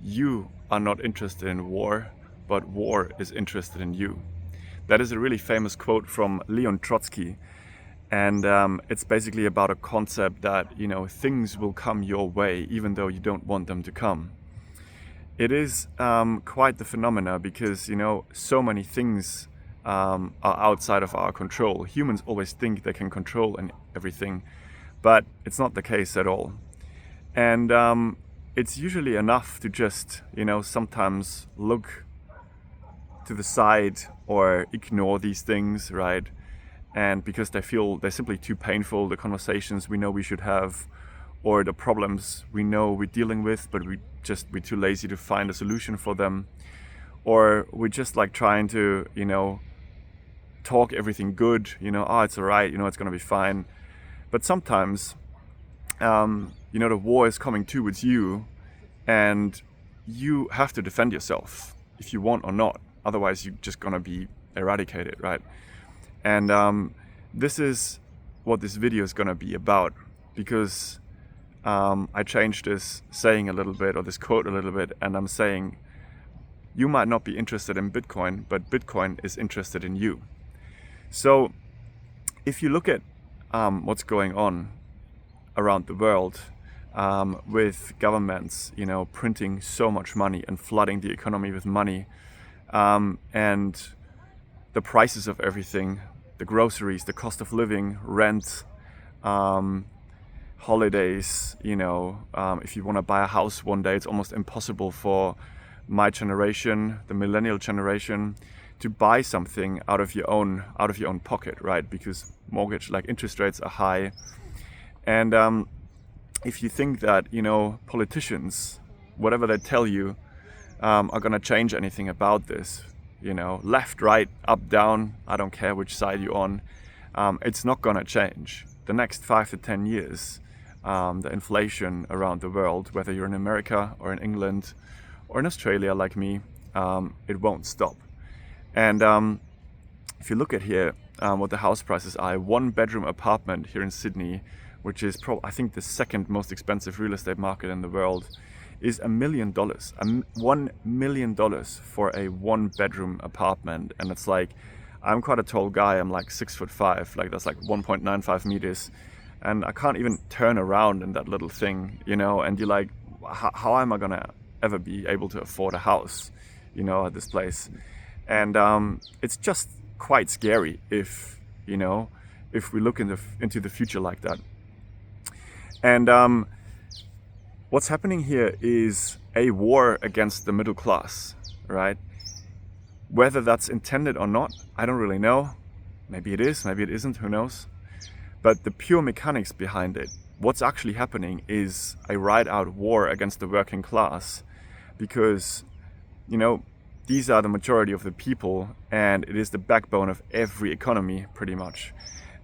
you are not interested in war, but war is interested in you. That is a really famous quote from Leon Trotsky. And it's basically about a concept that, things will come your way even though you don't want them to come. It is quite the phenomena because, so many things are outside of our control. Humans always think they can control everything, but it's not the case at all. And it's usually enough to just, sometimes look to the side or ignore these things, right? And because they're simply too painful, the conversations we know we should have, or the problems we know we're dealing with, but we're too lazy to find a solution for them, or we're just like trying to, talk everything good, oh, it's all right, it's gonna be fine. But sometimes, the war is coming towards you, and you have to defend yourself if you want or not. Otherwise, you're just gonna be eradicated, right? And this is what this video is gonna be about, because I changed this saying a little bit, or this quote a little bit, and I'm saying you might not be interested in Bitcoin, but Bitcoin is interested in you. So if you look at what's going on around the world, with governments, printing so much money and flooding the economy with money, and the prices of everything, the groceries, the cost of living, rent, holidays, if you want to buy a house one day, it's almost impossible for my generation, the millennial generation, to buy something out of your own pocket, right? Because mortgage, like interest rates are high. And if you think that, politicians, whatever they tell you, are going to change anything about this, left, right, up, down, I don't care which side you're on, it's not going to change. The next 5 to 10 years, the inflation around the world, whether you're in America or in England or in Australia like me, it won't stop. And if you look at here, what the house prices are, a 1-bedroom apartment here in Sydney, which is I think the second most expensive real estate market in the world, is $1 million. $1 million for a 1-bedroom apartment. And it's like, I'm quite a tall guy, I'm like 6'5", like that's like 1.95 meters. And I can't even turn around in that little thing, and you're like, how am I gonna ever be able to afford a house, at this place? And it's just quite scary if we look into the future like that. And what's happening here is a war against the middle class, right? Whether that's intended or not, I don't really know. Maybe it is, maybe it isn't, who knows? But the pure mechanics behind it, what's actually happening is a ride-out war against the working class, because, these are the majority of the people, and it is the backbone of every economy, pretty much.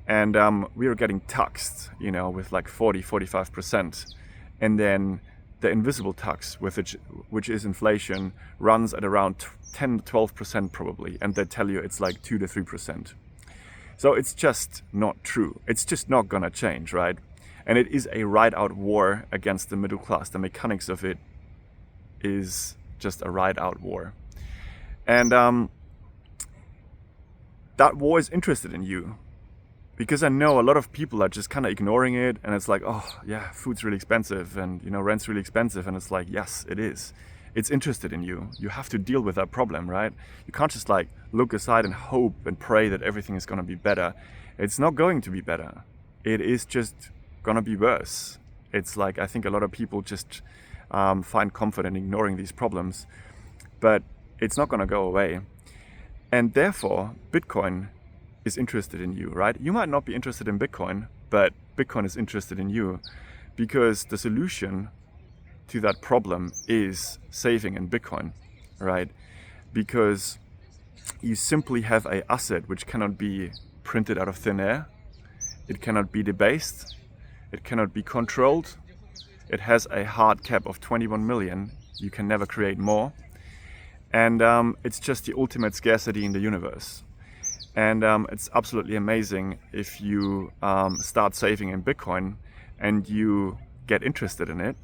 And we are getting taxed, with like 40-45%. And then the invisible tax, which is inflation, runs at around 10-12% probably. And they tell you it's like 2-3%. So it's just not true. It's just not gonna change, right? And it is a ride-out war against the middle class. The mechanics of it is just a ride-out war. And that war is interested in you, because I know a lot of people are just kind of ignoring it, and it's like, oh yeah, food's really expensive, and rent's really expensive, and it's like, yes, it is. It's interested in you. You have to deal with that problem, right? You can't just like look aside and hope and pray that everything is going to be better. It's not going to be better. It is just going to be worse. It's like, I think a lot of people just find comfort in ignoring these problems, but it's not going to go away. And therefore, Bitcoin is interested in you, right? You might not be interested in Bitcoin, but Bitcoin is interested in you, because the solution to that problem is saving in Bitcoin, right? Because you simply have an asset which cannot be printed out of thin air. It cannot be debased. It cannot be controlled. It has a hard cap of 21 million. You can never create more. And it's just the ultimate scarcity in the universe. And it's absolutely amazing if you start saving in Bitcoin and you get interested in it.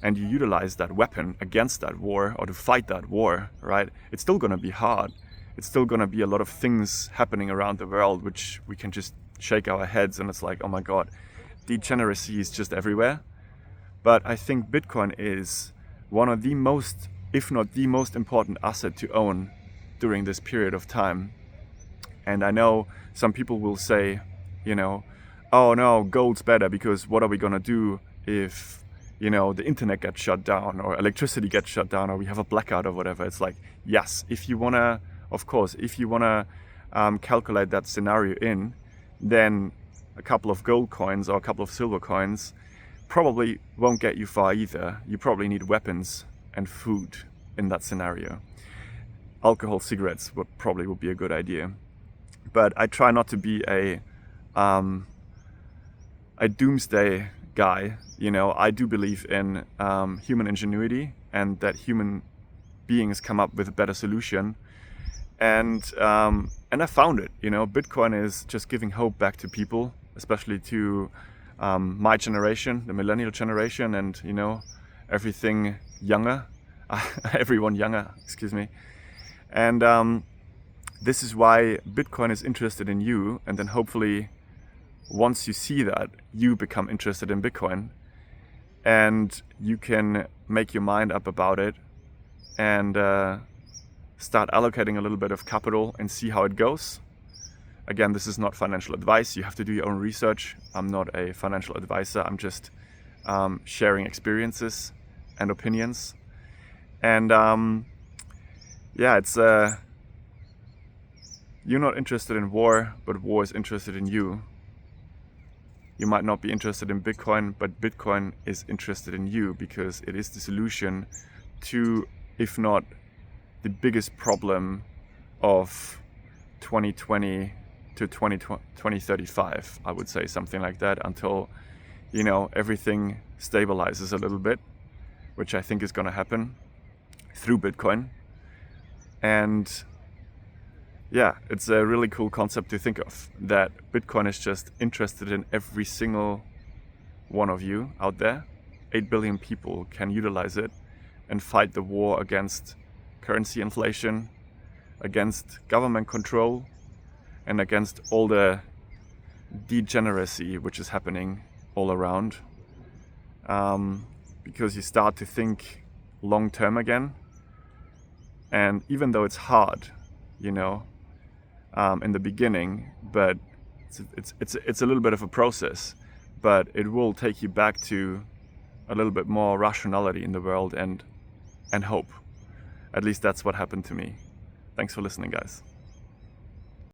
and you utilize that weapon against that war or to fight that war, right? It's still going to be hard. It's still going to be a lot of things happening around the world which we can just shake our heads and it's like, oh my God, degeneracy is just everywhere. But I think Bitcoin is one of the most, if not the most important asset to own during this period of time. And I know some people will say, you know, oh no, gold's better because what are we going to do if, you know, the internet gets shut down or electricity gets shut down or we have a blackout or whatever. It's like, yes, if you want to, of course, if you want to calculate that scenario in, then a couple of gold coins or a couple of silver coins probably won't get you far either. You probably need weapons and food in that scenario. Alcohol, cigarettes would be a good idea. But I try not to be a doomsday guy. You know, I do believe in human ingenuity and that human beings come up with a better solution. And I found it. You know, Bitcoin is just giving hope back to people, especially to my generation, the millennial generation, and you know, everything younger, everyone younger. Excuse me. And this is why Bitcoin is interested in you, and then hopefully once you see that, you become interested in Bitcoin and you can make your mind up about it and start allocating a little bit of capital and see how it goes. Again, this is not financial advice. You have to do your own research. I'm not a financial advisor. I'm just sharing experiences and opinions. And yeah, it's you're not interested in war, but war is interested in you. You might not be interested in Bitcoin, but Bitcoin is interested in you because it is the solution to, if not the biggest problem of 2020 to 2035, I would say something like that, until, you know, everything stabilizes a little bit, which I think is going to happen through Bitcoin. And yeah, it's a really cool concept to think of, that Bitcoin is just interested in every single one of you out there. 8 billion people can utilize it and fight the war against currency inflation, against government control, and against all the degeneracy which is happening all around. Because you start to think long term again. And even though it's hard, you know, in the beginning, but it's a little bit of a process, but it will take you back to a little bit more rationality in the world and hope. At least that's what happened to me. Thanks for listening, guys.